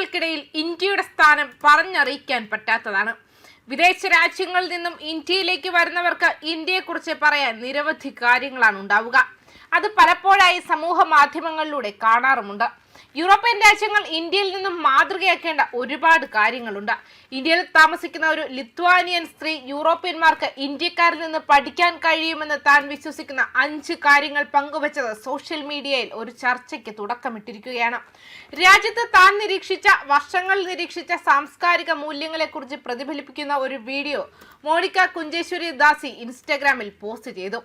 രാജ്യങ്ങൾക്കിടയിൽ ഇന്ത്യയുടെ സ്ഥാനം പറഞ്ഞറിയിക്കാൻ പറ്റാത്തതാണ്. വിദേശ രാജ്യങ്ങളിൽ നിന്നും ഇന്ത്യയിലേക്ക് വരുന്നവർക്ക് ഇന്ത്യയെക്കുറിച്ച് പറയാൻ നിരവധി കാര്യങ്ങളാണ് ഉണ്ടാവുക. അത് പലപ്പോഴായി സമൂഹ മാധ്യമങ്ങളിലൂടെ കാണാറുമുണ്ട്. യൂറോപ്യൻ രാജ്യങ്ങൾ ഇന്ത്യയിൽ നിന്നും മാതൃകയാക്കേണ്ട ഒരുപാട് കാര്യങ്ങളുണ്ട്. ഇന്ത്യയിൽ താമസിക്കുന്ന ഒരു ലിത്വാനിയൻ സ്ത്രീ യൂറോപ്യന്മാർക്ക് ഇന്ത്യക്കാരിൽ നിന്ന് പഠിക്കാൻ കഴിയുമെന്ന് താൻ വിശ്വസിക്കുന്ന 5 കാര്യങ്ങൾ പങ്കുവച്ചത് സോഷ്യൽ മീഡിയയിൽ ഒരു ചർച്ചയ്ക്ക് തുടക്കമിട്ടിരിക്കുകയാണ്. രാജ്യത്ത് താൻ വർഷങ്ങൾ നിരീക്ഷിച്ച സാംസ്കാരിക മൂല്യങ്ങളെക്കുറിച്ച് പ്രതിഫലിപ്പിക്കുന്ന ഒരു വീഡിയോ മോണിക്ക കുഞ്ചേശ്വരി ദാസി ഇൻസ്റ്റഗ്രാമിൽ പോസ്റ്റ് ചെയ്തു.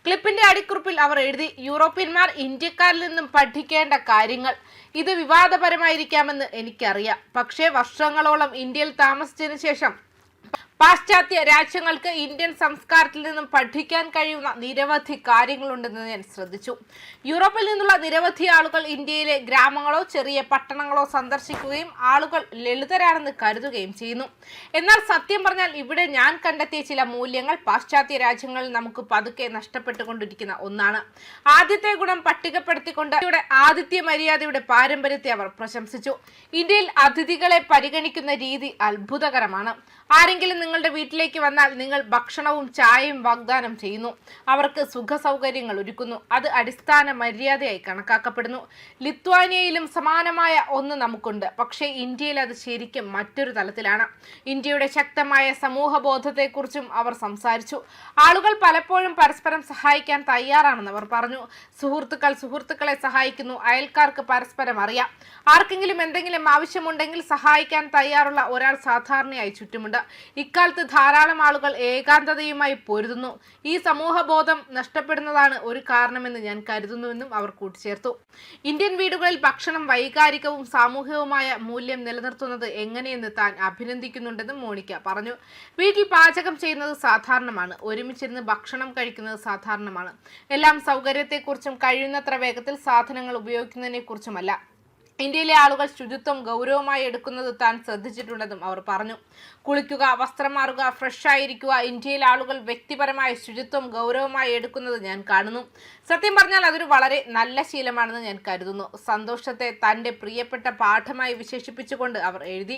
ക്ലിപ്പിന്റെ അടിക്കുറിപ്പിൽ അവർ എഴുതി, യൂറോപ്യന്മാർ ഇന്ത്യക്കാരിൽ നിന്നും പഠിക്കേണ്ട കാര്യങ്ങൾ. ഇത് വിവാദപരമായിരിക്കാമെന്ന് എനിക്കറിയാം. പക്ഷേ വർഷങ്ങളോളം ഇന്ത്യയിൽ താമസിച്ചതിന് ശേഷം പാശ്ചാത്യ രാജ്യങ്ങൾക്ക് ഇന്ത്യൻ സംസ്കാരത്തിൽ നിന്നും പഠിക്കാൻ കഴിയുന്ന നിരവധി കാര്യങ്ങളുണ്ടെന്ന് ഞാൻ ശ്രദ്ധിച്ചു. യൂറോപ്പിൽ നിന്നുള്ള നിരവധി ആളുകൾ ഇന്ത്യയിലെ ഗ്രാമങ്ങളോ ചെറിയ പട്ടണങ്ങളോ സന്ദർശിക്കുകയും ആളുകൾ ലളിതരാണെന്ന് കരുതുകയും ചെയ്യുന്നു. എന്നാൽ സത്യം പറഞ്ഞാൽ ഇവിടെ ഞാൻ കണ്ടെത്തിയ ചില മൂല്യങ്ങൾ പാശ്ചാത്യ രാജ്യങ്ങളിൽ നമുക്ക് പതുക്കെ നഷ്ടപ്പെട്ടുകൊണ്ടിരിക്കുന്ന ഒന്നാണ്. ആദ്യത്തെ ഗുണം പട്ടികപ്പെടുത്തിക്കൊണ്ട് ഇവിടെ ആതിഥ്യ മര്യാദയുടെ പാരമ്പര്യത്തെ അവർ പ്രശംസിച്ചു. ഇന്ത്യയിൽ അതിഥികളെ പരിഗണിക്കുന്ന രീതി അത്ഭുതകരമാണ്. ആരെങ്കിലും നിങ്ങളുടെ വീട്ടിലേക്ക് വന്നാൽ നിങ്ങൾ ഭക്ഷണവും ചായയും വാഗ്ദാനം ചെയ്യുന്നു. അവർക്ക് സുഖ സൗകര്യങ്ങൾ ഒരുക്കുന്നു. അത് അടിസ്ഥാന മര്യാദയായി കണക്കാക്കപ്പെടുന്നു. ലിത്വാനിയയിലും സമാനമായ ഒന്ന് നമുക്കുണ്ട്. പക്ഷേ ഇന്ത്യയിൽ അത് ശരിക്കും മറ്റൊരു തലത്തിലാണ്. ഇന്ത്യയുടെ ശക്തമായ സമൂഹബോധത്തെക്കുറിച്ചും അവർ സംസാരിച്ചു. ആളുകൾ പലപ്പോഴും പരസ്പരം സഹായിക്കാൻ തയ്യാറാണെന്ന് അവർ പറഞ്ഞു. സുഹൃത്തുക്കൾ സുഹൃത്തുക്കളെ സഹായിക്കുന്നു. അയൽക്കാർക്ക് പരസ്പരം അറിയാം. ആർക്കെങ്കിലും എന്തെങ്കിലും ആവശ്യമുണ്ടെങ്കിൽ സഹായിക്കാൻ തയ്യാറുള്ള ഒരാൾ സാധാരണയായി ചുറ്റുമുണ്ട്. ഇക്കാലത്ത് ധാരാളം ആളുകൾ ഏകാന്തതയുമായി പൊരുതുന്നു. ഈ സമൂഹബോധം നഷ്ടപ്പെടുന്നതാണ് ഒരു കാരണമെന്ന് ഞാൻ കരുതുന്നുവെന്നും അവർ കൂട്ടിച്ചേർത്തു. ഇന്ത്യൻ വീടുകളിൽ ഭക്ഷണം വൈകാരികവും സാമൂഹികവുമായ മൂല്യം നിലനിർത്തുന്നത് എങ്ങനെയെന്ന് താൻ അഭിനന്ദിക്കുന്നുണ്ടെന്നും മോണിക്ക പറഞ്ഞു. വീട്ടിൽ പാചകം ചെയ്യുന്നത് സാധാരണമാണ്. ഒരുമിച്ചിരുന്ന് ഭക്ഷണം കഴിക്കുന്നത് സാധാരണമാണ്. എല്ലാം സൗകര്യത്തെക്കുറിച്ചും കഴിയുന്നത്ര വേഗത്തിൽ സാധനങ്ങൾ ഉപയോഗിക്കുന്നതിനെക്കുറിച്ചുമല്ല. ഇന്ത്യയിലെ ആളുകൾ ശുചിത്വം ഗൗരവമായി എടുക്കുന്നത് താൻ ശ്രദ്ധിച്ചിട്ടുണ്ടെന്നും അവർ പറഞ്ഞു. കുളിക്കുക, വസ്ത്രം മാറുക, ഫ്രഷ് ആയിരിക്കുക. ഇന്ത്യയിലെ ആളുകൾ വ്യക്തിപരമായ ശുചിത്വം ഗൗരവമായി എടുക്കുന്നത് ഞാൻ കാണുന്നു. സത്യം പറഞ്ഞാൽ അതൊരു വളരെ നല്ല ശീലമാണെന്ന് ഞാൻ കരുതുന്നു. സന്തോഷത്തെ തൻ്റെ പ്രിയപ്പെട്ട പാഠമായി വിശേഷിപ്പിച്ചുകൊണ്ട് അവർ എഴുതി,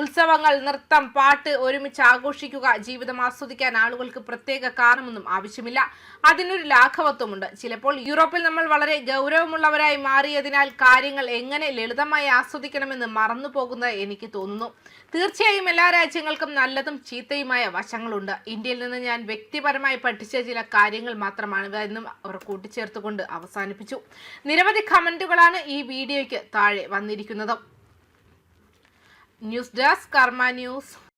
ഉത്സവങ്ങൾ, നൃത്തം, പാട്ട് ഒരുമിച്ച് ആഘോഷിക്കുക. ജീവിതം ആസ്വദിക്കാൻ ആളുകൾക്ക് പ്രത്യേക കാരണമൊന്നും ആവശ്യമില്ല. അതിനൊരു ലാഘവത്വമുണ്ട്. ചിലപ്പോൾ യൂറോപ്പിൽ നമ്മൾ വളരെ ഗൗരവമുള്ളവരായി മാറിയതിനാൽ കാര്യങ്ങൾ എങ്ങനെ ലളിതമായി ആസ്വദിക്കണമെന്ന് മറന്നു പോകുന്നത് എനിക്ക് തോന്നുന്നു. തീർച്ചയായും എല്ലാ രാജ്യങ്ങൾക്കും നല്ലതും ചീത്തയുമായ വശങ്ങളുണ്ട്. ഇന്ത്യയിൽ നിന്ന് ഞാൻ വ്യക്തിപരമായി പഠിച്ച ചില കാര്യങ്ങൾ മാത്രമാണ് എന്നും അവർ കൂട്ടിച്ചേർത്തുകൊണ്ട് അവസാനിപ്പിച്ചു. നിരവധി കമന്റുകളാണ് ഈ വീഡിയോയ്ക്ക് താഴെ വന്നിരിക്കുന്നത്. ന്യൂസ് ഡെസ്ക് കർമ്മ ന്യൂസ്.